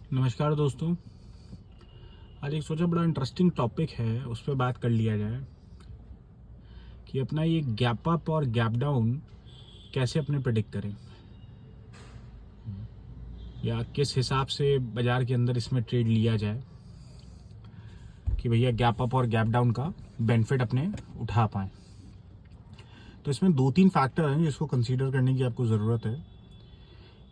नमस्कार दोस्तों। आज एक सोचा बड़ा इंटरेस्टिंग टॉपिक है, उस पर बात कर लिया जाए कि अपना ये गैप अप और गैप डाउन कैसे अपने प्रेडिक्ट करें, या किस हिसाब से बाज़ार के अंदर इसमें ट्रेड लिया जाए कि भैया गैप अप और गैप डाउन का बेनिफिट अपने उठा पाएँ। तो इसमें 2-3 फैक्टर हैं जिसको कंसीडर करने की आपको ज़रूरत है।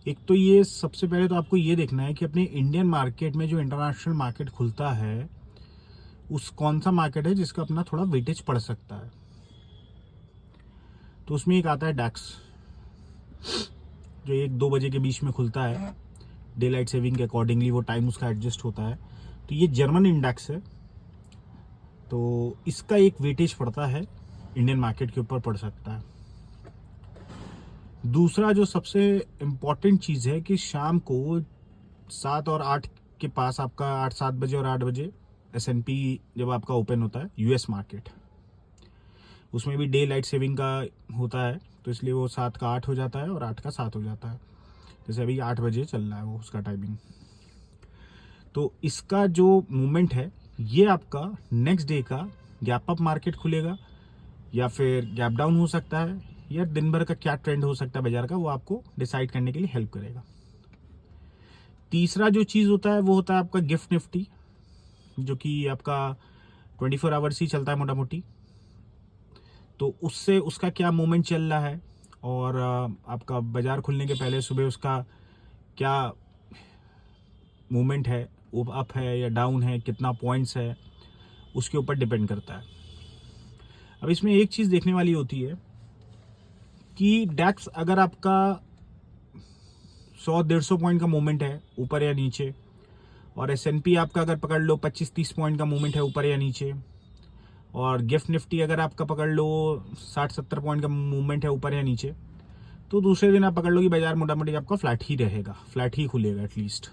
एक तो ये सबसे पहले तो आपको ये देखना है कि अपने इंडियन मार्केट में जो इंटरनेशनल मार्केट खुलता है उस कौन सा मार्केट है जिसका अपना थोड़ा वेटेज पड़ सकता है। तो उसमें एक आता है डैक्स, जो 1-2 बजे के बीच में खुलता है। डे लाइट सेविंग के अकॉर्डिंगली वो टाइम उसका एडजस्ट होता है। तो ये जर्मन इंडेक्स है, तो इसका एक वेटेज पड़ता है इंडियन मार्केट के ऊपर पड़ सकता है। दूसरा जो सबसे इम्पॉर्टेंट चीज़ है कि शाम को 7 और 8 के पास आपका 8-7 बजे और 8 बजे S&P जब आपका ओपन होता है US मार्केट, उसमें भी डे लाइट सेविंग का होता है, तो इसलिए वो 7 का 8 हो जाता है और 8 का 7 हो जाता है। जैसे अभी 8 बजे चल रहा है वो उसका टाइमिंग। तो इसका जो मूवमेंट है ये आपका नेक्स्ट डे का गैप अप मार्केट खुलेगा या फिर गैप डाउन हो सकता है, या दिन भर का क्या ट्रेंड हो सकता है बाजार का, वो आपको डिसाइड करने के लिए हेल्प करेगा। तीसरा जो चीज़ होता है वो होता है आपका गिफ्ट निफ्टी, जो कि आपका 24 आवर्स ही चलता है मोटा मोटी। तो उससे उसका क्या मूवमेंट चल रहा है और आपका बाजार खुलने के पहले सुबह उसका क्या मूवमेंट है, वो अप है या डाउन है, कितना पॉइंट्स है, उसके ऊपर डिपेंड करता है। अब इसमें एक चीज़ देखने वाली होती है कि डैक्स अगर आपका 100-150 पॉइंट का मूवमेंट है ऊपर या नीचे, और S&P आपका अगर पकड़ लो 25-30 पॉइंट का मूवमेंट है ऊपर या नीचे, और गिफ्ट निफ्टी अगर आपका पकड़ लो 60-70 पॉइंट का मूवमेंट है ऊपर या नीचे, तो दूसरे दिन आप पकड़ लो कि बाजार मोटा मोटी आपका फ्लैट ही रहेगा, फ्लैट ही खुलेगा एटलीस्ट।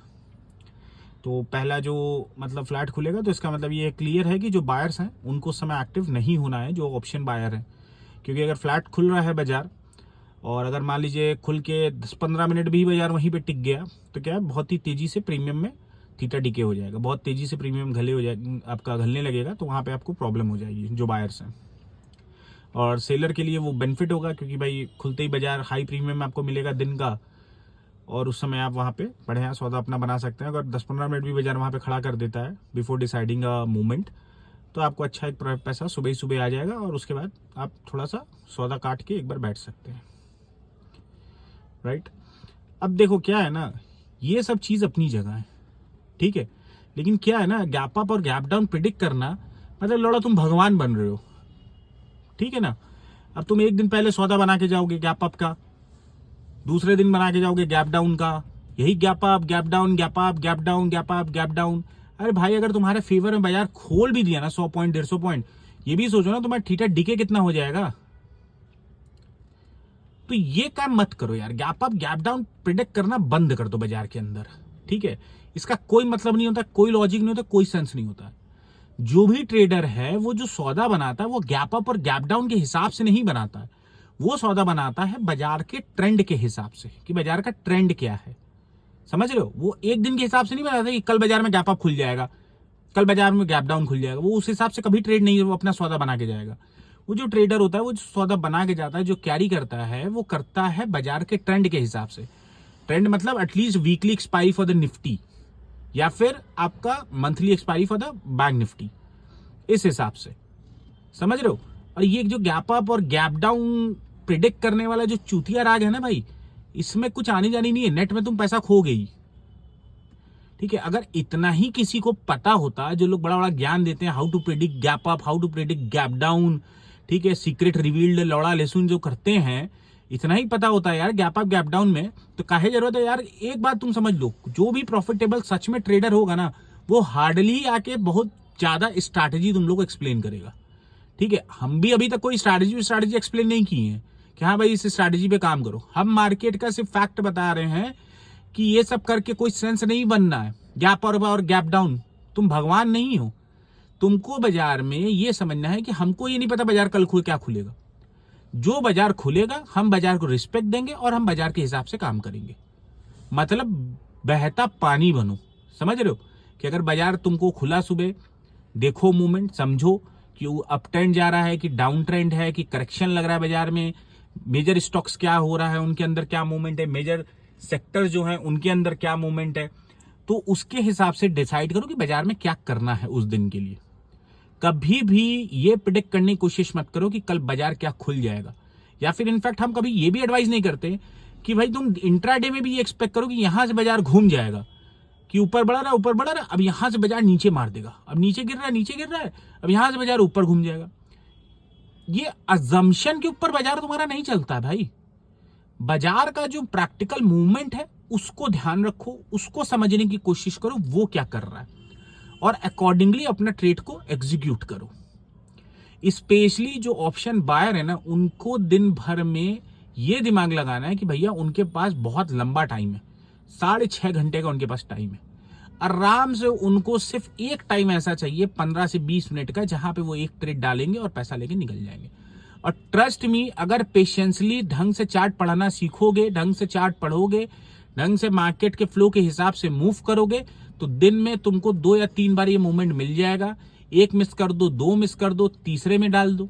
तो पहला जो मतलब फ्लैट खुलेगा, तो इसका मतलब ये क्लियर है कि जो बायर्स हैं उनको उस समय एक्टिव नहीं होना है, जो ऑप्शन बायर हैं। क्योंकि अगर फ्लैट खुल रहा है बाजार और अगर मान लीजिए खुल के 10-15 मिनट भी बाजार वहीं पे टिक गया, तो क्या है, बहुत ही तेजी से प्रीमियम में थीटा डीके हो जाएगा, बहुत तेजी से प्रीमियम घले हो जाए आपका घलने लगेगा, तो वहाँ पे आपको प्रॉब्लम हो जाएगी जो बायर्स हैं। और सेलर के लिए वो बेनिफिट होगा क्योंकि भाई खुलते ही बाजार हाई प्रीमियम में आपको मिलेगा दिन का, और उस समय आप वहाँ पे बढ़िया सौदा अपना बना सकते हैं। अगर 10-15 मिनट भी बाजार वहाँ पे खड़ा कर देता है बिफोर डिसाइडिंग अ मूवमेंट, तो आपको अच्छा एक पैसा सुबह ही सुबह आ जाएगा, और उसके बाद आप थोड़ा सा सौदा काट के एक बार बैठ सकते हैं, राइट। अब देखो क्या है ना, ये सब चीज़ अपनी जगह है, ठीक है, लेकिन क्या है ना, गैप अप और गैप डाउन प्रिडिक्ट करना मतलब लौड़ा तुम भगवान बन रहे हो, ठीक है ना। अब तुम एक दिन पहले सौदा बना के जाओगे गैप अप का, दूसरे दिन बना के जाओगे गैप डाउन का, यही gap up gap down gap up gap down gap up gap down. अरे भाई, अगर तुम्हारे फेवर में बाजार खोल भी दिया ना 100 पॉइंट 150 पॉइंट, ये भी सोचो ना तुम्हारा थीटा डीके कितना हो जाएगा। तो ये काम मत करो यार, gap up gap down predict करना बंद कर दो बाजार के अंदर, ठीक है। इसका कोई मतलब नहीं होता, कोई लॉजिक नहीं होता, कोई सेंस नहीं होता। जो भी ट्रेडर है वो जो सौदा बनाता है वो गैप अप और गैप डाउन के हिसाब से नहीं बनाता है, वो सौदा बनाता है बाजार के ट्रेंड के हिसाब से कि बाजार का ट्रेंड क्या है। समझ रहे हो, वो एक दिन के हिसाब से नहीं बनाता कि कल बाजार में गैप अप खुल जाएगा, कल बाजार में गैप डाउन खुल जाएगा। वो उस हिसाब से कभी ट्रेड नहीं, वो अपना सौदा बना के जाएगा। वो जो ट्रेडर होता है वो जो सौदा बना के जाता है, जो कैरी करता है, वो करता है बाजार के ट्रेंड के हिसाब से। ट्रेंड मतलब at least weekly expiry for the Nifty, या फिर आपका monthly expiry for the bank Nifty, इस हिसाब से। समझ रहे हो। और ये जो गैप अप और गैप डाउन प्रिडिक्ट करने वाला जो चूतिया राग है ना भाई, इसमें कुछ आनी जानी नहीं है, नेट में तुम पैसा खो गई, ठीक है। अगर इतना ही किसी को पता होता, जो लोग बड़ा बड़ा ज्ञान देते हैं, how to predict gap up, how to predict gap down, ठीक है, सीक्रेट रिवील्ड लौड़ा लेसुन जो करते हैं, इतना ही पता होता है यार गैप अप गैप डाउन में, तो काहे जरूरत है यार। एक बात तुम समझ लो, जो भी प्रॉफिटेबल सच में ट्रेडर होगा ना, वो हार्डली आके बहुत ज्यादा स्ट्रैटेजी तुम लोग को एक्सप्लेन करेगा, ठीक है। हम भी अभी तक कोई स्ट्रैटेजी एक्सप्लेन नहीं की है कि हाँ भाई इस स्ट्रैटेजी पे काम करो। हम मार्केट का सिर्फ फैक्ट बता रहे हैं कि ये सब करके कोई सेंस नहीं बनना है, गैप और गैप डाउन। तुम भगवान नहीं हो, तुमको बाजार में ये समझना है कि हमको ये नहीं पता बाजार कल क्या खुलेगा। जो बाजार खुलेगा हम बाजार को रिस्पेक्ट देंगे और हम बाजार के हिसाब से काम करेंगे। मतलब बहता पानी बनो, समझ रहे हो कि अगर बाजार तुमको खुला सुबह, देखो मूवमेंट, समझो कि वो अप ट्रेंड जा रहा है कि डाउन ट्रेंड है कि करेक्शन लग रहा है बाजार में, मेजर स्टॉक्स क्या हो रहा है, उनके अंदर क्या मूवमेंट है, मेजर सेक्टर जो है उनके अंदर क्या मूवमेंट है, तो उसके हिसाब से डिसाइड करो कि बाजार में क्या करना है उस दिन के लिए। कभी भी ये प्रिडिक्ट करने की कोशिश मत करो कि कल बाजार क्या खुल जाएगा, या फिर इनफैक्ट हम कभी ये भी एडवाइस नहीं करते कि भाई तुम इंट्राडे में भी ये एक्सपेक्ट करो कि यहां से बाजार घूम जाएगा, कि ऊपर बढ़ा रहा, अब यहां से बाजार नीचे मार देगा, अब नीचे गिर रहा है, अब यहां से बाजार ऊपर घूम जाएगा। ये अजम्पशन के ऊपर बाजार तुम्हारा नहीं चलता भाई। बाजार का जो प्रैक्टिकल मूवमेंट है उसको ध्यान रखो, उसको समझने की कोशिश करो वो क्या कर रहा है, और अकॉर्डिंगली अपना ट्रेड को एग्जीक्यूट करो। स्पेशली जो ऑप्शन बायर है ना, उनको दिन भर में ये दिमाग लगाना है कि भैया उनके पास बहुत लंबा टाइम है, 6.5 घंटे का उनके पास टाइम है। आराम से उनको सिर्फ एक टाइम ऐसा चाहिए 15 से 20 मिनट का, जहां पे वो एक ट्रेड डालेंगे और पैसा लेके निकल जाएंगे। और ट्रस्ट मी, अगर पेशेंसली ढंग से चार्ट पढ़ना सीखोगे, ढंग से चार्ट पढ़ोगे, ढंग से मार्केट के फ्लो के हिसाब से मूव करोगे, तो दिन में तुमको 2 या 3 बार ये मूवमेंट मिल जाएगा। एक मिस कर दो, 2 मिस कर दो, तीसरे में डाल दो,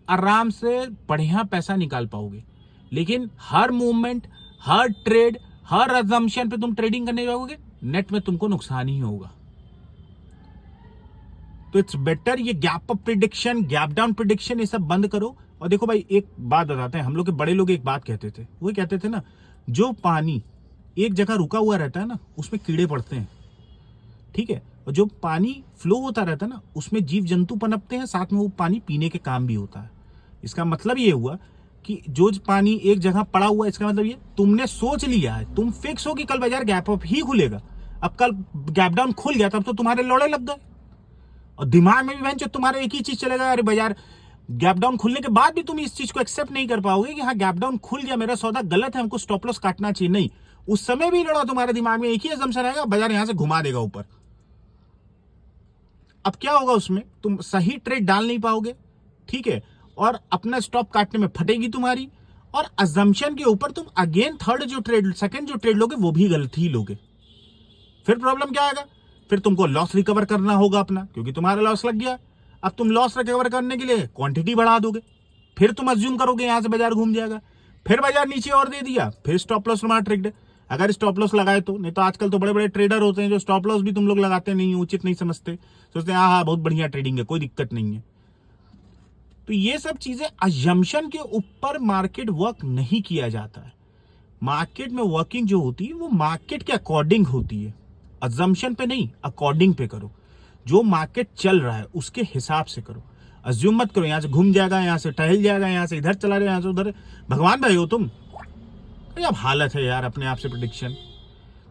आराम से बढ़िया पैसा निकाल पाओगे। लेकिन हर मूवमेंट, हर ट्रेड, हर अजम्पशन पे तुम ट्रेडिंग करने जाओगे, नेट में तुमको नुकसान ही होगा। तो इट्स बेटर ये gap up prediction, gap down prediction, ये सब बंद करो। और देखो भाई, एक बात बताते हैं, हम लोग के बड़े लोग एक बात कहते थे, वो कहते थे ना, जो पानी एक जगह रुका हुआ रहता है ना, उसमें कीड़े पड़ते हैं, ठीक है, और जो पानी फ्लो होता रहता है ना, उसमें जीव जंतु पनपते हैं, साथ में वो पानी पीने के काम भी होता है। इसका मतलब ये हुआ कि जो पानी एक जगह पड़ा हुआ है, इसका मतलब ये तुमने सोच लिया है, तुम फिक्स हो कि कल बाजार गैप अप ही खुलेगा। अब कल गैप डाउन खुल गया, तब तो तुम्हारे लौड़े लग गए, और दिमाग में भी बहन तुम्हारे एक ही चीज चलेगा, अरे बाजार गैप डाउन खुलने के बाद भी तुम इस चीज को एक्सेप्ट नहीं कर पाओगे कि हाँ गैप डाउन खुल गया, मेरा सौदा गलत है, हमको स्टॉप लॉस काटना चाहिए। नहीं, उस समय भी लड़ा तुम्हारे दिमाग में एक ही असम्पशन आएगा, बाजार यहां से घुमा देगा ऊपर। अब क्या होगा, उसमें तुम सही ट्रेड डाल नहीं पाओगे, ठीक है, और अपना स्टॉप काटने में फटेगी तुम्हारी, और असम्पशन के ऊपर तुम अगेन सेकंड जो ट्रेड लोगे वो भी गलत ही लोगे। फिर प्रॉब्लम क्या आएगा, फिर तुमको लॉस रिकवर करना होगा अपना, क्योंकि तुम्हारा लॉस लग गया। अब तुम लॉस रिकवर करने के लिए क्वांटिटी बढ़ा दोगे, फिर तुम अज्यूम करोगे यहां से बाजार घूम जाएगा, फिर बाजार नीचे और दे दिया, फिर स्टॉप लॉस तुम्हारा ट्रिक्ड है। अगर स्टॉप लॉस लगाए तो, नहीं तो आजकल तो बड़े बड़े ट्रेडर होते हैं जो स्टॉप लॉस भी तुम लोग लगाते नहीं, उचित नहीं समझते, सोचते हैं हाँ बहुत बढ़िया ट्रेडिंग है, कोई दिक्कत नहीं है। तो ये सब चीजें, अजम्पशन के ऊपर मार्केट वर्क नहीं किया जाता है। मार्केट में वर्किंग जो होती है वो मार्केट के अकॉर्डिंग होती है, अजम्पशन पे नहीं, अकॉर्डिंग पे करो। जो मार्केट चल रहा है उसके हिसाब से करो, अज्यूम मत करो यहां से घूम जाएगा, यहां से टहल जाएगा, यहां से इधर चला जाएगा, यहां से उधर। भगवान भाई हो तुम, अब हालत है यार अपने आप से प्रेडिक्शन।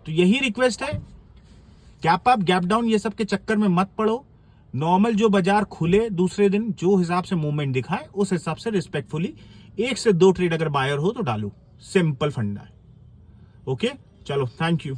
तो यही रिक्वेस्ट है, गैप अप गैप डाउन ये सब के चक्कर में मत पड़ो। नॉर्मल जो बाजार खुले दूसरे दिन जो हिसाब से मूवमेंट दिखाए, उस हिसाब से रिस्पेक्टफुली 1 से 2 ट्रेड अगर बायर हो तो डालो, सिंपल फंडा है। ओके, चलो, थैंक यू।